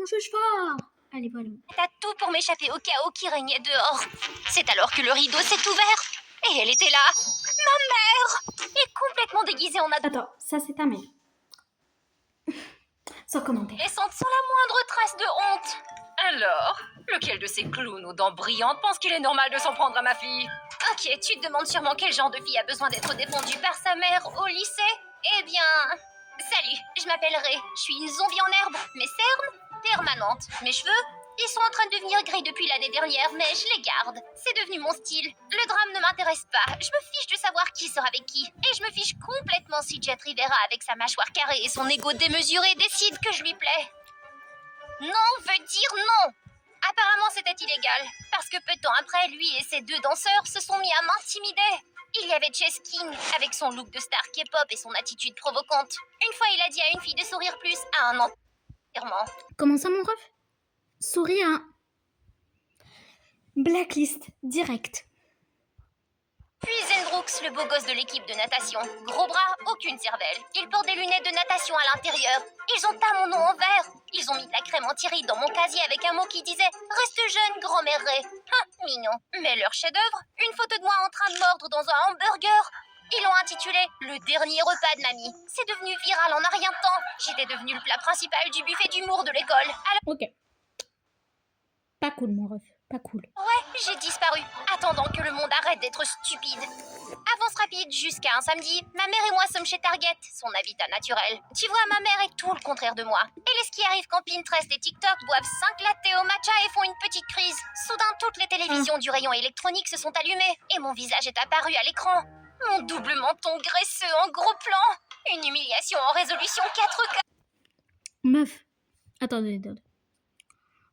juge fort. Allez, voilà. T'as tout pour m'échapper au chaos qui régnait dehors. C'est alors que le rideau s'est ouvert. Et elle était là. Ma mère est complètement déguisée en ado. Attends, ça c'est ta mère. Sans commentaire. Et sans la moindre trace de honte. Alors, lequel de ces clowns aux dents brillantes pense qu'il est normal de s'en prendre à ma fille? Ok, tu te demandes sûrement quel genre de fille a besoin d'être défendue par sa mère au lycée? Eh bien, salut, je m'appelle Ray. Je suis une zombie en herbe, mais cerne permanente. Mes cheveux, ils sont en train de devenir gris depuis l'année dernière, mais je les garde. C'est devenu mon style. Le drame ne m'intéresse pas. Je me fiche de savoir qui sort avec qui. Et je me fiche complètement si Jet Rivera, avec sa mâchoire carrée et son ego démesuré, décide que je lui plais. Non veut dire non. Apparemment, c'était illégal. Parce que peu de temps après, lui et ses deux danseurs se sont mis à m'intimider. Il y avait Chase King, avec son look de star K-pop et son attitude provocante. Une fois, il a dit à une fille de sourire plus à un enterrement. Comment ça, mon ref? Souris, hein. Blacklist, direct. Puis Zen Brooks, le beau gosse de l'équipe de natation. Gros bras, aucune cervelle. Il porte des lunettes de natation à l'intérieur. Ils ont peint mon nom en vert. Ils ont mis de la crème anti-rides dans mon casier avec un mot qui disait « Reste jeune, grand-mère Ray ». Mignon. Mais leur chef-d'œuvre, une photo de moi en train de mordre dans un hamburger. Ils l'ont intitulé « Le dernier repas de mamie ». C'est devenu viral en un rien de temps. J'étais devenue le plat principal du buffet d'humour de l'école. Alors... Ok. Pas cool, mon ref. Pas cool. Ouais, j'ai disparu, attendant que le monde arrête d'être stupide. Avance rapide jusqu'à un samedi, ma mère et moi sommes chez Target, son habitat naturel. Tu vois, ma mère est tout le contraire de moi. Et ce qui arrive quand Pinterest et TikTok boivent 5 lattés au matcha et font une petite crise. Soudain, toutes les télévisions du rayon électronique se sont allumées et mon visage est apparu à l'écran. Mon double menton graisseux en gros plan. Une humiliation en résolution 4K. Meuf. Attendez.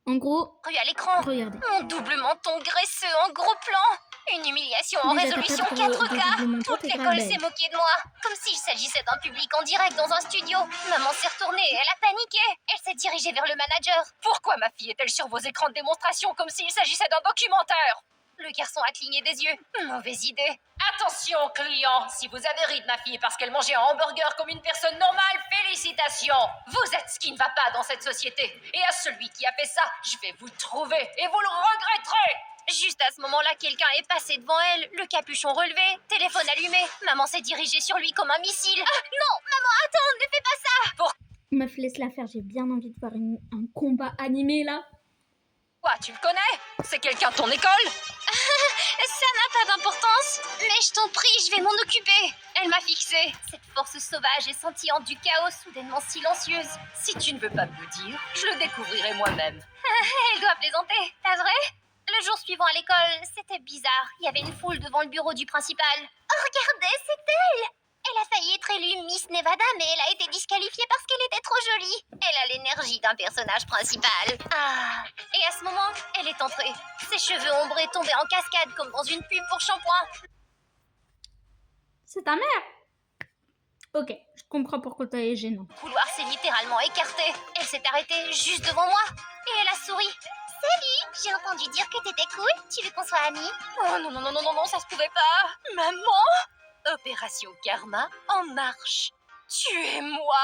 En gros, À l'écran. regardez. Mon double menton graisseux en gros plan. Une humiliation en Déjà, résolution t'as pas de 4K. double menton, Toute t'es l'école grave s'est belle. moquée de moi. Comme s'il s'agissait d'un public en direct dans un studio. Maman s'est retournée, elle a paniqué. Elle s'est dirigée vers le manager. Pourquoi ma fille est-elle sur vos écrans de démonstration comme s'il s'agissait d'un documentaire? Le garçon a cligné des yeux. Mauvaise idée. Attention, client. Si vous avez ri de ma fille parce qu'elle mangeait un hamburger comme une personne normale, félicitations. Vous êtes ce qui ne va pas dans cette société. Et à celui qui a fait ça, je vais vous trouver et vous le regretterez. Juste à ce moment-là, quelqu'un est passé devant elle, le capuchon relevé, téléphone allumé. Maman s'est dirigée sur lui comme un missile. Ah, non, maman, attends, ne fais pas ça. Meuf, laisse-la faire. J'ai bien envie de voir un combat animé, là. Quoi, tu le connais? C'est quelqu'un de ton école? Ça n'a pas d'importance. Mais je t'en prie, je vais m'en occuper. Elle m'a fixée. Cette force sauvage et scintillante du chaos, soudainement silencieuse. Si tu ne veux pas me le dire, je le découvrirai moi-même. Elle doit plaisanter, pas vrai? Le jour suivant à l'école, c'était bizarre. Il y avait une foule devant le bureau du principal. Oh, regardez, c'est elle! Elle a failli être élue Miss Nevada, mais elle a été disqualifiée parce qu'elle était trop jolie. Elle a l'énergie d'un personnage principal. Ah. Et à ce moment, elle est entrée. Ses cheveux ombrés tombaient en cascade comme dans une pub pour shampoing. C'est ta mère? Ok, je comprends pourquoi t'as est gênant. Le couloir s'est littéralement écarté. Elle s'est arrêtée juste devant moi. Et elle a souri. Salut, j'ai entendu dire que t'étais cool. Tu veux qu'on soit amis? Oh non, ça se pouvait pas. Maman? Opération Karma en marche. Tuez-moi!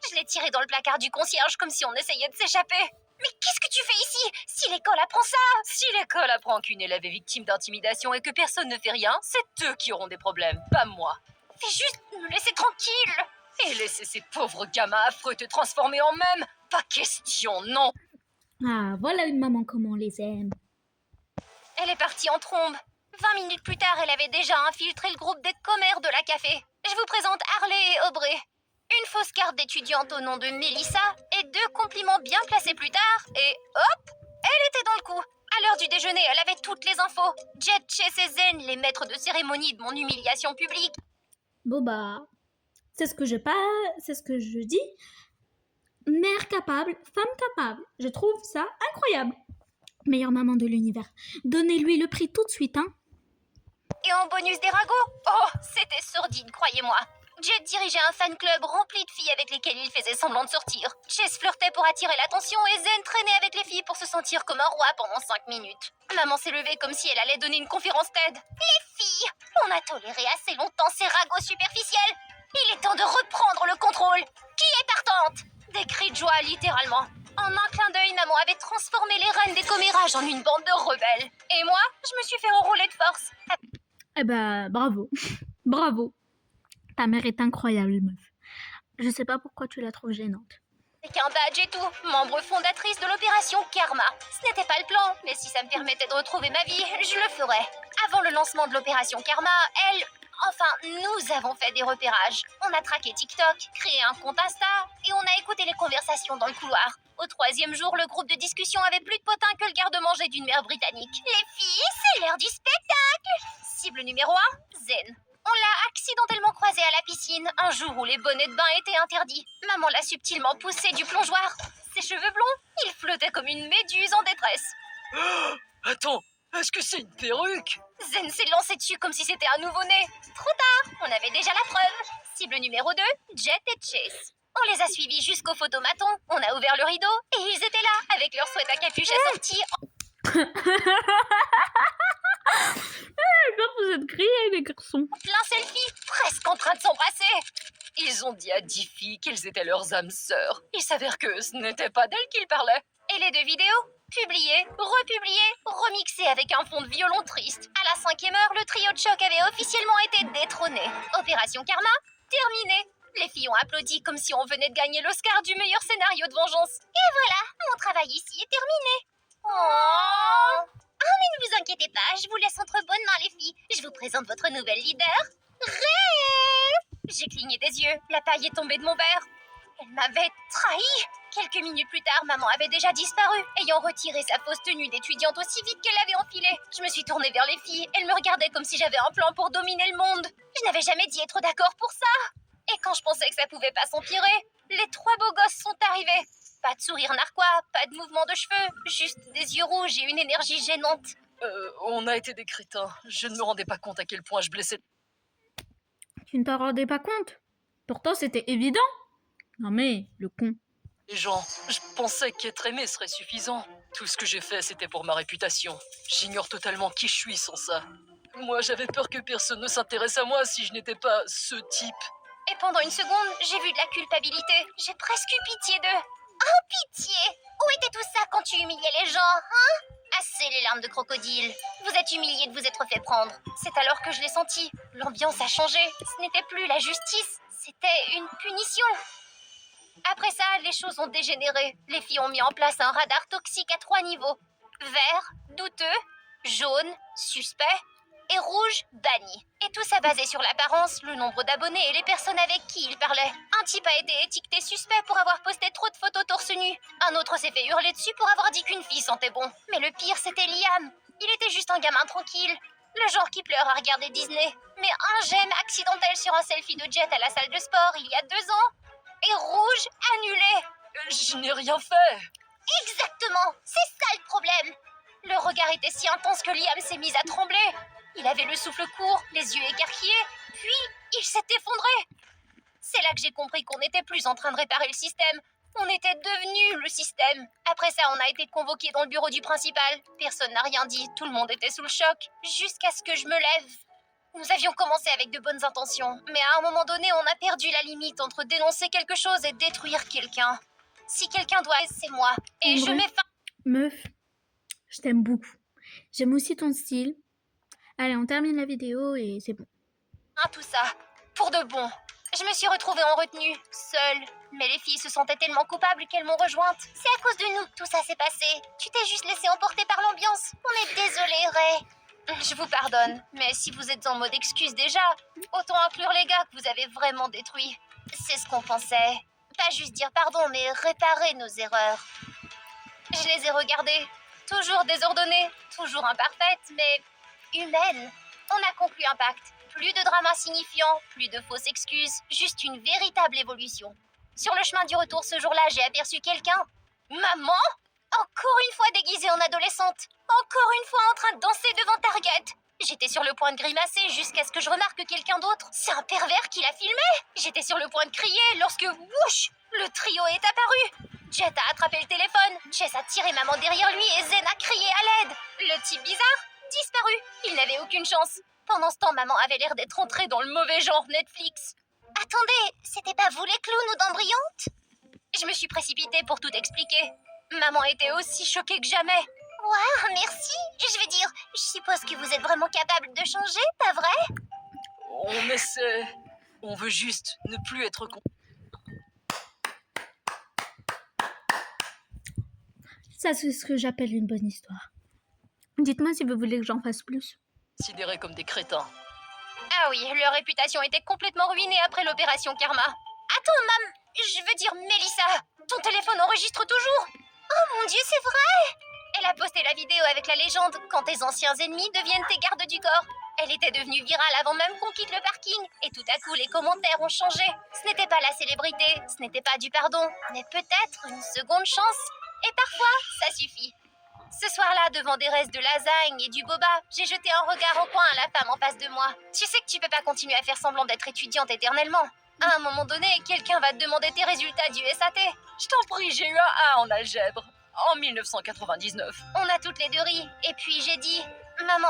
Je l'ai tiré dans le placard du concierge comme si on essayait de s'échapper. Mais qu'est-ce que tu fais ici? Si l'école apprend ça! Si l'école apprend qu'une élève est victime d'intimidation et que personne ne fait rien, c'est eux qui auront des problèmes, pas moi. Fais juste me laisser tranquille! Et laisser ces pauvres gamins affreux te transformer en même? Pas question, non! Ah, voilà une maman comme on les aime. Elle est partie en trombe. 20 minutes plus tard, elle avait déjà infiltré le groupe des commères de la café. Je vous présente Harley et Aubrey. Une fausse carte d'étudiante au nom de Mélissa et 2 compliments bien placés plus tard. Et hop, elle était dans le coup. À l'heure du déjeuner, elle avait toutes les infos. Jet, Chase et Zen, les maîtres de cérémonie de mon humiliation publique. Bon bah, c'est ce que je dis. Mère capable, femme capable. Je trouve ça incroyable. Meilleure maman de l'univers. Donnez-lui le prix tout de suite, hein. Et en bonus des ragots, oh, c'était sordide, croyez-moi. Jet dirigeait un fan club rempli de filles avec lesquelles il faisait semblant de sortir. Chase flirtait pour attirer l'attention et Zen traînait avec les filles pour se sentir comme un roi pendant 5 minutes. Maman s'est levée comme si elle allait donner une conférence TED. Les filles, on a toléré assez longtemps ces ragots superficiels. Il est temps de reprendre le contrôle. Qui est partante? Des cris de joie, littéralement. En un clin d'œil, maman avait transformé les reines des commérages en une bande de rebelles. Et moi, je me suis fait enrôler de force. Eh ben, bravo. Bravo. Ta mère est incroyable, meuf. Je sais pas pourquoi tu la trouves gênante. Avec un badge et tout, membre fondatrice de l'opération Karma. Ce n'était pas le plan, mais si ça me permettait de retrouver ma vie, je le ferais. Avant le lancement de l'opération Karma, nous avons fait des repérages. On a traqué TikTok, créé un compte Insta et on a écouté les conversations dans le couloir. Au 3e jour, le groupe de discussion avait plus de potins que le garde-manger d'une mère britannique. Les filles, c'est l'heure du spectacle! Cible numéro 1, Zen. On l'a accidentellement croisé à la piscine, un jour où les bonnets de bain étaient interdits. Maman l'a subtilement poussé du plongeoir. Ses cheveux blonds, ils flottaient comme une méduse en détresse. Attends, est-ce que c'est une perruque? Zen s'est lancé dessus comme si c'était un nouveau-né. Trop tard, on avait déjà la preuve. Cible numéro 2, Jet et Chase. On les a suivis jusqu'au photomaton, on a ouvert le rideau et ils étaient là, avec leur sweat à capuche assorti. Vous êtes grillés, les garçons. Plein selfie, presque en train de s'embrasser. Ils ont dit à 10 filles qu'elles étaient leurs âmes sœurs. Il s'avère que ce n'était pas d'elles qu'ils parlaient. Et les 2 vidéos, publiées, republiées, remixées avec un fond de violon triste. À la 5e heure, le trio de choc avait officiellement été détrôné. Opération Karma, terminée. Les filles ont applaudi comme si on venait de gagner l'Oscar du meilleur scénario de vengeance. Et voilà, mon travail ici est terminé. Oh, mais ne vous inquiétez pas, je vous laisse entre bonnes mains les filles. Je vous présente votre nouvelle leader, Ré. J'ai cligné des yeux, la paille est tombée de mon verre. Elle m'avait trahi. Quelques minutes plus tard, maman avait déjà disparu, ayant retiré sa fausse tenue d'étudiante aussi vite qu'elle l'avait enfilée. Je me suis tournée vers les filles, elles me regardaient comme si j'avais un plan pour dominer le monde. Je n'avais jamais dit être d'accord pour ça. Et quand je pensais que ça pouvait pas s'empirer, les 3 beaux gosses sont arrivés. Pas de sourire narquois, pas de mouvement de cheveux, juste des yeux rouges et une énergie gênante. On a été des crétins. Je ne me rendais pas compte à quel point je blessais. Tu ne t'en rendais pas compte? Pourtant, c'était évident. Non mais, le con. Les gens, je pensais qu'être aimé serait suffisant. Tout ce que j'ai fait, c'était pour ma réputation. J'ignore totalement qui je suis sans ça. Moi, j'avais peur que personne ne s'intéresse à moi si je n'étais pas ce type. Et pendant une seconde, j'ai vu de la culpabilité. J'ai presque eu pitié d'eux. Oh, pitié! Où était tout ça quand tu humiliais les gens, hein? Assez les larmes de crocodile. Vous êtes humiliés de vous être fait prendre. C'est alors que je l'ai senti. L'ambiance a changé. Ce n'était plus la justice, c'était une punition. Après ça, les choses ont dégénéré. Les filles ont mis en place un radar toxique à 3 niveaux. Vert, douteux, jaune, suspect, et rouge, banni. Et tout ça basé sur l'apparence, le nombre d'abonnés et les personnes avec qui il parlait. Un type a été étiqueté suspect pour avoir posté trop de photos torse nu. Un autre s'est fait hurler dessus pour avoir dit qu'une fille sentait bon. Mais le pire, c'était Liam. Il était juste un gamin tranquille. Le genre qui pleure à regarder Disney. Mais un j'aime accidentel sur un selfie de Jet à la salle de sport il y a 2 ans. Et rouge, annulé. Je n'ai rien fait. Exactement, c'est ça le problème. Le regard était si intense que Liam s'est mis à trembler. Il avait le souffle court, les yeux écarquillés, puis il s'est effondré. C'est là que j'ai compris qu'on n'était plus en train de réparer le système. On était devenu le système. Après ça, on a été convoqués dans le bureau du principal. Personne n'a rien dit, tout le monde était sous le choc, jusqu'à ce que je me lève. Nous avions commencé avec de bonnes intentions, mais à un moment donné, on a perdu la limite entre dénoncer quelque chose et détruire quelqu'un. Si quelqu'un doit, c'est moi. Et je mets fin... Meuf, je t'aime beaucoup. J'aime aussi ton style. Allez, on termine la vidéo et c'est bon. Tout ça, pour de bon. Je me suis retrouvée en retenue, seule. Mais les filles se sentaient tellement coupables qu'elles m'ont rejointe. C'est à cause de nous que tout ça s'est passé. Tu t'es juste laissé emporter par l'ambiance. On est désolé, Ray. Je vous pardonne, mais si vous êtes en mode excuse déjà, autant inclure les gars que vous avez vraiment détruits. C'est ce qu'on pensait. Pas juste dire pardon, mais réparer nos erreurs. Je les ai regardées, toujours désordonnées, toujours imparfaites, mais humaines. On a conclu un pacte. Plus de drame insignifiant, plus de fausses excuses, juste une véritable évolution. Sur le chemin du retour ce jour-là, j'ai aperçu quelqu'un. Maman? Encore une fois déguisée en adolescente. Encore une fois en train de danser devant Target. J'étais sur le point de grimacer jusqu'à ce que je remarque quelqu'un d'autre. C'est un pervers qui l'a filmé. J'étais sur le point de crier lorsque, whoosh, le trio est apparu. Jet a attrapé le téléphone, Chase a tiré maman derrière lui et Zen a crié à l'aide. Le type bizarre, disparu. Il n'avait aucune chance. Pendant ce temps, maman avait l'air d'être entrée dans le mauvais genre Netflix. Attendez, c'était pas vous les clowns aux dents brillantes? Je me suis précipitée pour tout expliquer. Maman était aussi choquée que jamais. Waouh, merci. Je veux dire, je suppose que vous êtes vraiment capable de changer, pas vrai? On essaie. On veut juste ne plus être Ça, c'est ce que j'appelle une bonne histoire. Dites-moi si vous voulez que j'en fasse plus. considérés comme des crétins. Ah oui, leur réputation était complètement ruinée après l'opération Karma. Attends, Mam, je veux dire Mélissa, ton téléphone enregistre toujours? Oh mon Dieu, c'est vrai! Elle a posté la vidéo avec la légende « Quand tes anciens ennemis deviennent tes gardes du corps ». Elle était devenue virale avant même qu'on quitte le parking. Et tout à coup, les commentaires ont changé. Ce n'était pas la célébrité, ce n'était pas du pardon, mais peut-être une seconde chance. Et parfois, ça suffit. Ce soir-là, devant des restes de lasagne et du boba, j'ai jeté un regard au coin à la femme en face de moi. Tu sais que tu peux pas continuer à faire semblant d'être étudiante éternellement. À un moment donné, quelqu'un va te demander tes résultats du SAT. Je t'en prie, j'ai eu un A en algèbre. En 1999. On a toutes les deux ri. Et puis j'ai dit, maman,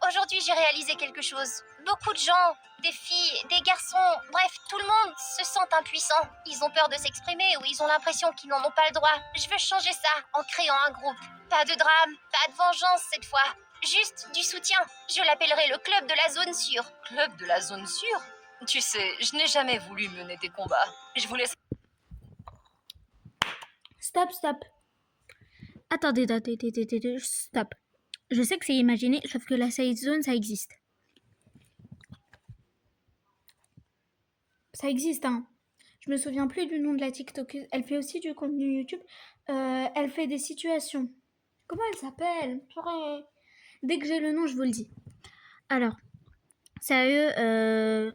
aujourd'hui j'ai réalisé quelque chose. Beaucoup de gens, des filles, des garçons, bref, tout le monde se sent impuissant. Ils ont peur de s'exprimer ou ils ont l'impression qu'ils n'en ont pas le droit. Je veux changer ça en créant un groupe. Pas de drame, pas de vengeance cette fois. Juste du soutien. Je l'appellerai le club de la zone sûre. Club de la zone sûre? Tu sais, je n'ai jamais voulu mener des combats. Je voulais... Stop. Attendez, stop. Je sais que c'est imaginé, sauf que la safe zone, ça existe. Ça existe, hein. Je me souviens plus du nom de la TikTokeuse. Elle fait aussi du contenu YouTube. Elle fait des situations. Comment elle s'appelle? Purée. Dès que j'ai le nom, je vous le dis. Alors, sérieux,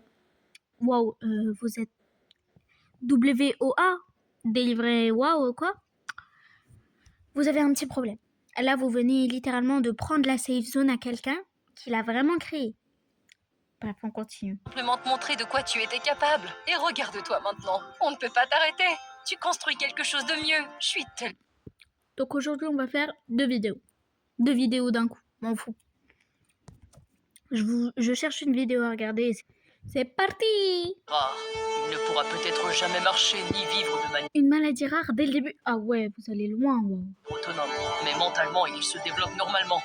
waouh, vous êtes WOA, délivré waouh, quoi? Vous avez un petit problème. Là, vous venez littéralement de prendre la safe zone à quelqu'un qui l'a vraiment créée. Bref, on continue. Simplement te montrer de quoi tu étais capable. Et regarde-toi maintenant. On ne peut pas t'arrêter. Tu construis quelque chose de mieux. Je suis tellement... Donc aujourd'hui, on va faire 2 vidéos. 2 vidéos d'un coup, m'en fous. Je cherche une vidéo à regarder. C'est parti! rare. Il ne pourra peut-être jamais marcher ni vivre de manière Une maladie rare dès le début. Ah ouais, vous allez loin, wow. autonome. Mais mentalement, il se développe normalement.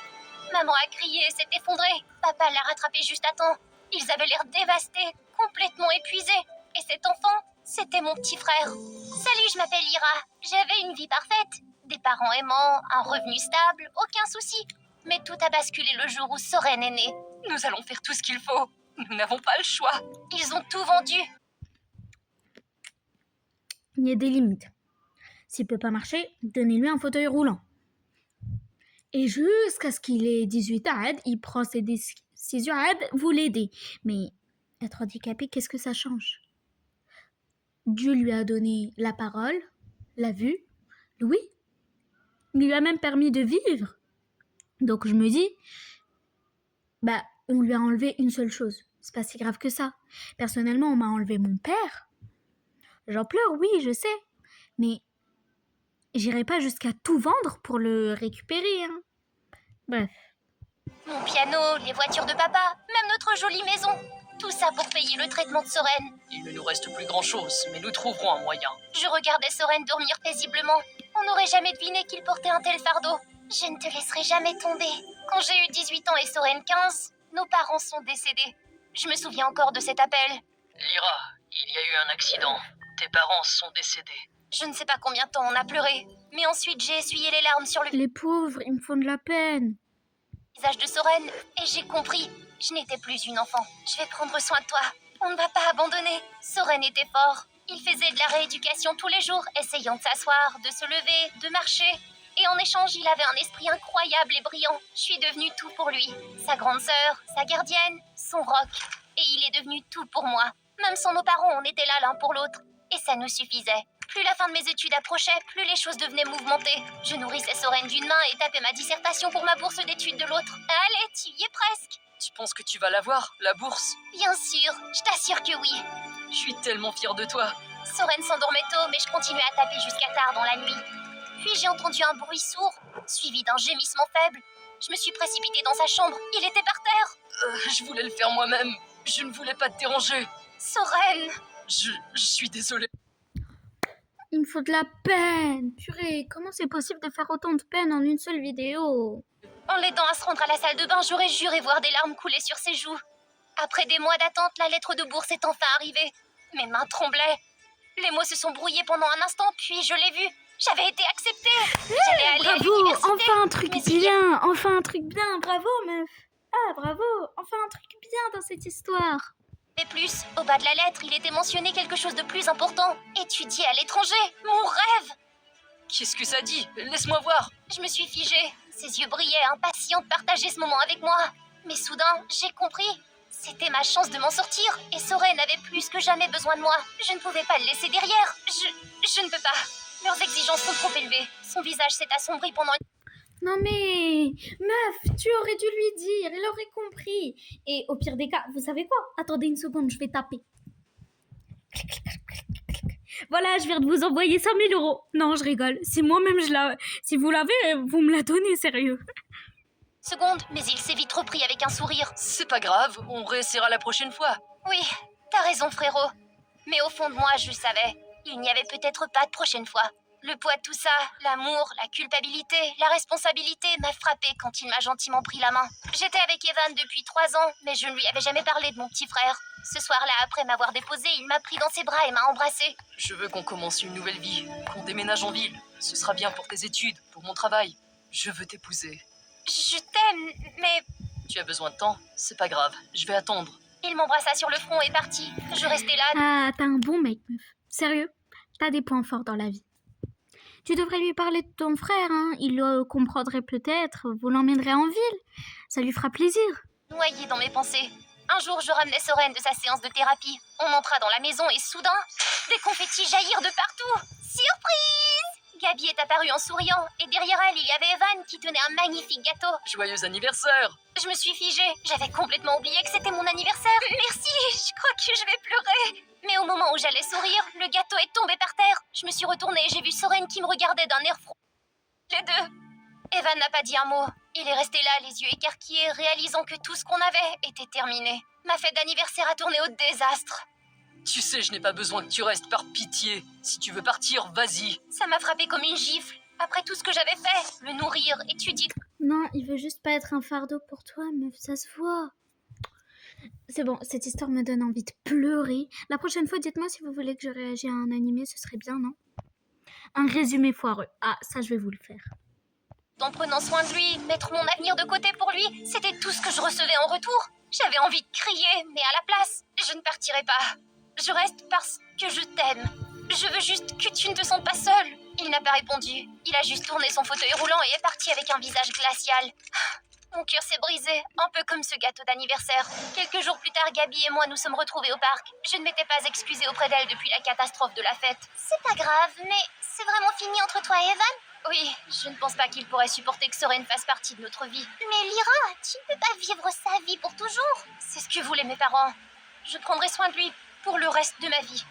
Maman a crié et s'est effondrée. Papa l'a rattrapé juste à temps. Ils avaient l'air dévastés, complètement épuisés. Et cet enfant, c'était mon petit frère. Salut, je m'appelle Ira. J'avais une vie parfaite. Des parents aimants, un revenu stable, aucun souci. Mais tout a basculé le jour où Soren est né. Nous allons faire tout ce qu'il faut. Nous n'avons pas le choix. Ils ont tout vendu. Il y a des limites. S'il peut pas marcher, donnez-lui un fauteuil roulant. Et jusqu'à ce qu'il ait 18 ans, il prend ses décisions, vous l'aidez. Mais être handicapé, qu'est-ce que ça change? Dieu lui a donné la parole, la vue, l'ouïe. Il lui a même permis de vivre. Donc je me dis, on lui a enlevé une seule chose. C'est pas si grave que ça. Personnellement, on m'a enlevé mon père. J'en pleure, oui, je sais. Mais j'irai pas jusqu'à tout vendre pour le récupérer, hein. Bref. Mon piano, les voitures de papa, même notre jolie maison. Tout ça pour payer le traitement de Soren. Il ne nous reste plus grand-chose, mais nous trouverons un moyen. Je regardais Soren dormir paisiblement. On n'aurait jamais deviné qu'il portait un tel fardeau. Je ne te laisserai jamais tomber. Quand j'ai eu 18 ans et Soren 15, nos parents sont décédés. Je me souviens encore de cet appel. Lyra, il y a eu un accident. Tes parents sont décédés. Je ne sais pas combien de temps on a pleuré, mais ensuite j'ai essuyé les larmes sur le Les pauvres, ils me font de la peine. visage de Soren et j'ai compris. Je n'étais plus une enfant. Je vais prendre soin de toi. On ne va pas abandonner. Soren était fort. Il faisait de la rééducation tous les jours, essayant de s'asseoir, de se lever, de marcher. Et en échange, il avait un esprit incroyable et brillant. Je suis devenue tout pour lui. Sa grande sœur, sa gardienne, son roc. Et il est devenu tout pour moi. Même sans nos parents, on était là l'un pour l'autre. Et ça nous suffisait. Plus la fin de mes études approchait, plus les choses devenaient mouvementées. Je nourrissais Soren d'une main et tapais ma dissertation pour ma bourse d'études de l'autre. Allez, tu y es presque. Tu penses que tu vas l'avoir, la bourse? Bien sûr, je t'assure que oui. Je suis tellement fière de toi. Soren s'endormait tôt, mais je continuais à taper jusqu'à tard dans la nuit. Puis j'ai entendu un bruit sourd, suivi d'un gémissement faible. Je me suis précipitée dans sa chambre. Il était par terre. Je voulais le faire moi-même. Je ne voulais pas te déranger. Soren! Je suis désolée. Il me faut de la peine. Purée, comment c'est possible de faire autant de peine en une seule vidéo? En l'aidant à se rendre à la salle de bain, j'aurais juré voir des larmes couler sur ses joues. Après des mois d'attente, la lettre de bourse est enfin arrivée. Mes mains tremblaient. Les mots se sont brouillés pendant un instant, puis je l'ai vu. J'avais été acceptée. J'allais aller à Bravo, l'université. enfin un truc mais il y a- bien, enfin un truc bien, bravo meuf. Ah bravo, enfin un truc bien dans cette histoire. Et plus, au bas de la lettre, il était mentionné quelque chose de plus important. Étudier à l'étranger. Mon rêve. Qu'est-ce que ça dit? Laisse-moi voir. Je me suis figée. Ses yeux brillaient, impatients de partager ce moment avec moi. Mais soudain, j'ai compris. C'était ma chance de m'en sortir. Et Soren avait plus que jamais besoin de moi. Je ne pouvais pas le laisser derrière. Je ne peux pas. Leurs exigences sont trop élevées. Son visage s'est assombri pendant une... Non mais, meuf, tu aurais dû lui dire, il aurait compris. Et au pire des cas, vous savez quoi? Attendez une seconde, je vais taper. Voilà, je viens de vous envoyer 100 000 euros. Non, je rigole. Si moi-même si vous l'avez, vous me la donnez, sérieux. seconde, mais il s'est vite repris avec un sourire. C'est pas grave, on réessayera la prochaine fois. Oui, t'as raison, frérot. Mais au fond de moi, je savais. Il n'y avait peut-être pas de prochaine fois. Le poids de tout ça, l'amour, la culpabilité, la responsabilité m'a frappé quand il m'a gentiment pris la main. J'étais avec Evan depuis 3 ans, mais je ne lui avais jamais parlé de mon petit frère. Ce soir-là, après m'avoir déposé, il m'a pris dans ses bras et m'a embrassé. Je veux qu'on commence une nouvelle vie, qu'on déménage en ville. Ce sera bien pour tes études, pour mon travail. Je veux t'épouser. Je t'aime, mais... Tu as besoin de temps? C'est pas grave, je vais attendre. Il m'embrassa sur le front et partit. Je restais là. Ah, t'as un bon mec, meuf. Sérieux, t'as des points forts dans la vie. Tu devrais lui parler de ton frère, hein. Il le comprendrait peut-être, vous l'emmènerez en ville. Ça lui fera plaisir. Noyée dans mes pensées. Un jour, je ramenais Soren de sa séance de thérapie. On entra dans la maison et soudain, des confettis jaillirent de partout. Surprise! Gabi est apparue en souriant et derrière elle, il y avait Evan qui tenait un magnifique gâteau. Joyeux anniversaire! Je me suis figée. J'avais complètement oublié que c'était mon anniversaire. Merci, je crois que je vais pleurer. Mais au moment où j'allais sourire, le gâteau est tombé par terre. Je me suis retournée et j'ai vu Soren qui me regardait d'un air froid. Les deux. Evan n'a pas dit un mot. Il est resté là, les yeux écarquillés, réalisant que tout ce qu'on avait était terminé. Ma fête d'anniversaire a tourné au désastre. Tu sais, je n'ai pas besoin que tu restes par pitié. Si tu veux partir, vas-y. Ça m'a frappé comme une gifle. Après tout ce que j'avais fait, le nourrir, étudier... Non, il veut juste pas être un fardeau pour toi, meuf, ça se voit. C'est bon, cette histoire me donne envie de pleurer. La prochaine fois, dites-moi si vous voulez que je réagisse à un animé, ce serait bien, non? Un résumé foireux. Ah, ça, je vais vous le faire. En prenant soin de lui, mettre mon avenir de côté pour lui, c'était tout ce que je recevais en retour. J'avais envie de crier, mais à la place, je ne partirai pas. Je reste parce que je t'aime. Je veux juste que tu ne te sentes pas seule. Il n'a pas répondu. Il a juste tourné son fauteuil roulant et est parti avec un visage glacial. Mon cœur s'est brisé, un peu comme ce gâteau d'anniversaire. Quelques jours plus tard, Gabi et moi nous sommes retrouvés au parc. Je ne m'étais pas excusée auprès d'elle depuis la catastrophe de la fête. C'est pas grave, mais c'est vraiment fini entre toi et Evan? Oui, je ne pense pas qu'il pourrait supporter que Soren fasse partie de notre vie. Mais Lyra, tu ne peux pas vivre sa vie pour toujours. C'est ce que voulaient mes parents. Je prendrai soin de lui pour le reste de ma vie.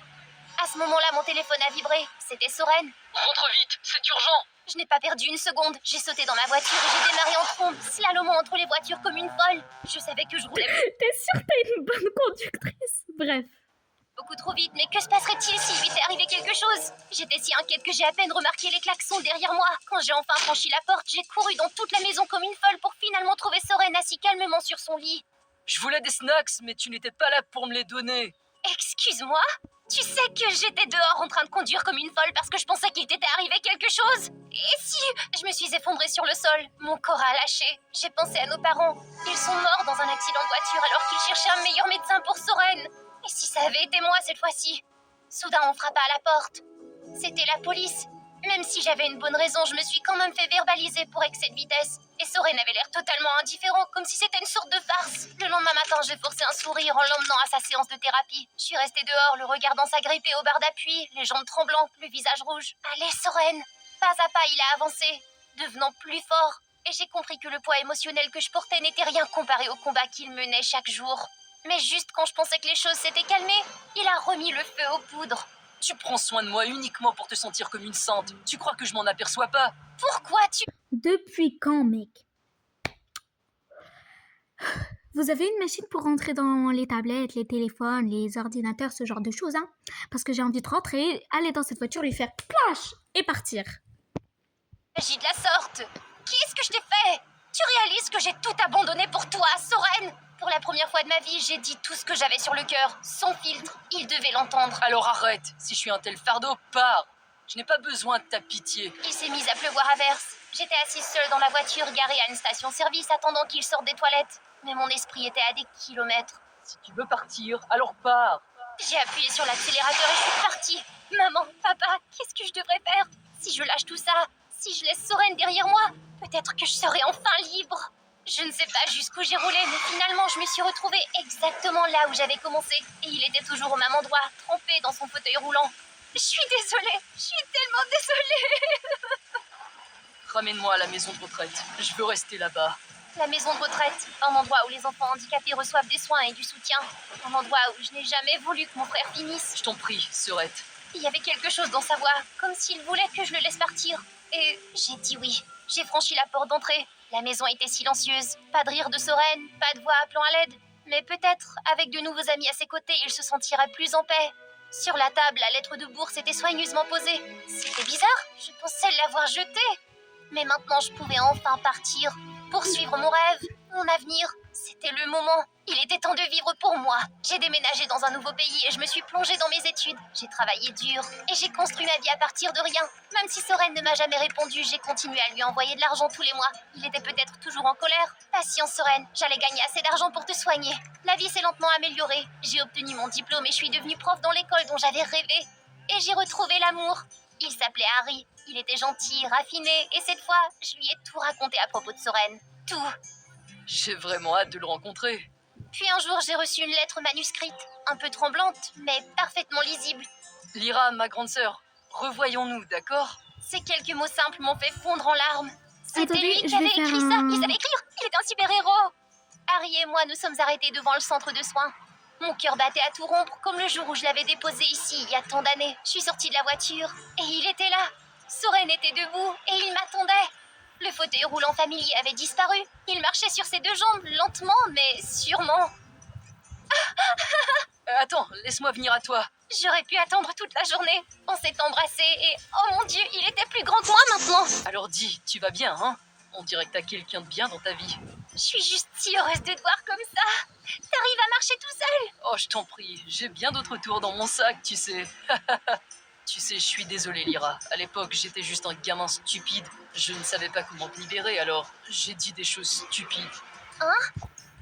À ce moment-là, mon téléphone a vibré. C'était Soren. Rentre vite, c'est urgent. Je n'ai pas perdu une seconde. J'ai sauté dans ma voiture et j'ai démarré en trombe, slalomant entre les voitures comme une folle. Je savais que je roulais T'es sûre que t'es une bonne conductrice? Bref. beaucoup trop vite, mais que se passerait-il s'il lui était arrivé quelque chose? J'étais si inquiète que j'ai à peine remarqué les klaxons derrière moi. Quand j'ai enfin franchi la porte, j'ai couru dans toute la maison comme une folle pour finalement trouver Soren assis calmement sur son lit. Je voulais des snacks, mais tu n'étais pas là pour me les donner. Excuse-moi? Tu sais que j'étais dehors en train de conduire comme une folle parce que je pensais qu'il t'était arrivé quelque chose? Et si? Je me suis effondrée sur le sol, mon corps a lâché. J'ai pensé à nos parents. Ils sont morts dans un accident de voiture alors qu'ils cherchaient un meilleur médecin pour Soren. Et si ça avait été moi cette fois-ci? Soudain, on frappa à la porte. C'était la police. Même si j'avais une bonne raison, je me suis quand même fait verbaliser pour excès de vitesse. Et Soren avait l'air totalement indifférent, comme si c'était une sorte de farce. Le lendemain matin, j'ai forcé un sourire en l'emmenant à sa séance de thérapie. Je suis restée dehors, le regardant s'agripper au bar d'appui, les jambes tremblantes, le visage rouge. Allez, Soren! Pas à pas, il a avancé, devenant plus fort. Et j'ai compris que le poids émotionnel que je portais n'était rien comparé au combat qu'il menait chaque jour. Mais juste quand je pensais que les choses s'étaient calmées, il a remis le feu aux poudres. Tu prends soin de moi uniquement pour te sentir comme une sainte. Tu crois que je m'en aperçois pas? Pourquoi tu... Depuis quand, mec? Vous avez une machine pour rentrer dans les tablettes, les téléphones, les ordinateurs, ce genre de choses, hein? Parce que j'ai envie de rentrer, aller dans cette voiture, lui faire plash et partir. Agis de la sorte. Qu'est-ce que je t'ai fait? Tu réalises que j'ai tout abandonné pour toi, Soren? Pour la première fois de ma vie, j'ai dit tout ce que j'avais sur le cœur, sans filtre. Il devait l'entendre. Alors arrête, si je suis un tel fardeau, pars. Je n'ai pas besoin de ta pitié. Il s'est mis à pleuvoir à verse. J'étais assise seule dans la voiture, garée à une station-service, attendant qu'il sorte des toilettes. Mais mon esprit était à des kilomètres. Si tu veux partir, alors pars. J'ai appuyé sur l'accélérateur et je suis partie. Maman, papa, qu'est-ce que je devrais faire? Si je lâche tout ça, si je laisse Soren derrière moi, peut-être que je serai enfin libre. Je ne sais pas jusqu'où j'ai roulé, mais finalement, je me suis retrouvée exactement là où j'avais commencé. Et il était toujours au même endroit, trempé dans son fauteuil roulant. Je suis désolée, je suis tellement désolée. Ramène-moi à la maison de retraite. Je veux rester là-bas. La maison de retraite, un endroit où les enfants handicapés reçoivent des soins et du soutien. Un endroit où je n'ai jamais voulu que mon frère finisse. Je t'en prie, Serette. Il y avait quelque chose dans sa voix, comme s'il voulait que je le laisse partir. Et j'ai dit oui. J'ai franchi la porte d'entrée. La maison était silencieuse. Pas de rire de Soren, pas de voix appelant à l'aide. Mais peut-être, avec de nouveaux amis à ses côtés, il se sentirait plus en paix. Sur la table, la lettre de bourse était soigneusement posée. C'était bizarre, je pensais l'avoir jetée. Mais maintenant, je pouvais enfin partir, poursuivre mon rêve, mon avenir. C'était le moment. Il était temps de vivre pour moi. J'ai déménagé dans un nouveau pays et je me suis plongée dans mes études. J'ai travaillé dur et j'ai construit ma vie à partir de rien. Même si Soren ne m'a jamais répondu, j'ai continué à lui envoyer de l'argent tous les mois. Il était peut-être toujours en colère. Patience, Soren, j'allais gagner assez d'argent pour te soigner. La vie s'est lentement améliorée. J'ai obtenu mon diplôme et je suis devenue prof dans l'école dont j'avais rêvé. Et j'ai retrouvé l'amour. Il s'appelait Harry. Il était gentil, raffiné, et cette fois, je lui ai tout raconté à propos de Soren. Tout. J'ai vraiment hâte de le rencontrer. Puis un jour, j'ai reçu une lettre manuscrite, un peu tremblante, mais parfaitement lisible. Lyra, ma grande sœur, revoyons-nous, d'accord? Ces quelques mots simples m'ont fait fondre en larmes. C'était Attendez, lui qui je avait vais faire écrit ça. un- Il savait écrire. Il était un super-héros. Harry et moi nous sommes arrêtés devant le centre de soins. Mon cœur battait à tout rompre, comme le jour où je l'avais déposé ici, il y a tant d'années. Je suis sortie de la voiture, et il était là. Soren était debout, et il m'attendait. Le fauteuil roulant familier avait disparu. Il marchait sur ses deux jambes, lentement, mais sûrement. Attends, laisse-moi venir à toi. J'aurais pu attendre toute la journée. On s'est embrassés, et oh mon Dieu, il était plus grand que moi maintenant. Alors dis, tu vas bien, hein? On dirait que t'as quelqu'un de bien dans ta vie. Je suis juste si heureuse de te voir comme ça. T'arrives à marcher tout seul. Oh, je t'en prie, j'ai bien d'autres tours dans mon sac, tu sais. Tu sais, je suis désolé, Lyra. À l'époque, j'étais juste un gamin stupide. Je ne savais pas comment te libérer, alors j'ai dit des choses stupides. Hein?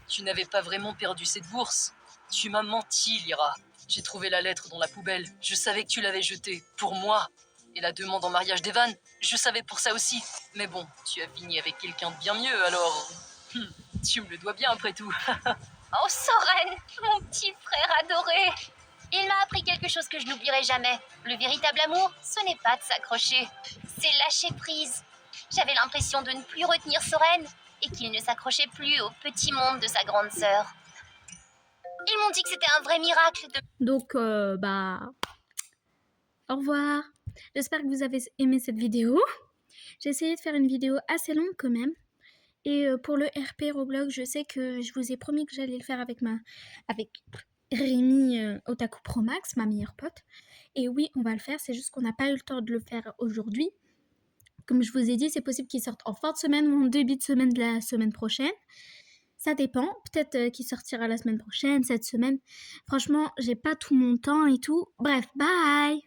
Tu n'avais pas vraiment perdu cette bourse. Tu m'as menti, Lyra. J'ai trouvé la lettre dans la poubelle. Je savais que tu l'avais jetée, pour moi. Et la demande en mariage d'Evan, je savais pour ça aussi. Mais bon, tu as fini avec quelqu'un de bien mieux, alors... tu me le dois bien après tout. Oh, Soren, mon petit frère adoré. Il m'a appris quelque chose que je n'oublierai jamais. Le véritable amour, ce n'est pas de s'accrocher, c'est lâcher prise. J'avais l'impression de ne plus retenir Soren et qu'il ne s'accrochait plus au petit monde de sa grande sœur. Ils m'ont dit que c'était un vrai miracle de... Donc, au revoir. J'espère que vous avez aimé cette vidéo. J'ai essayé de faire une vidéo assez longue quand même. Et pour le RP Roblox, je sais que je vous ai promis que j'allais le faire avec Rémi Otaku Pro Max, ma meilleure pote. Et oui, on va le faire, c'est juste qu'on n'a pas eu le temps de le faire aujourd'hui. Comme je vous ai dit, c'est possible qu'il sorte en fin de semaine ou en début de semaine de la semaine prochaine. Ça dépend, peut-être qu'il sortira la semaine prochaine, cette semaine. Franchement, j'ai pas tout mon temps et tout. Bref, bye!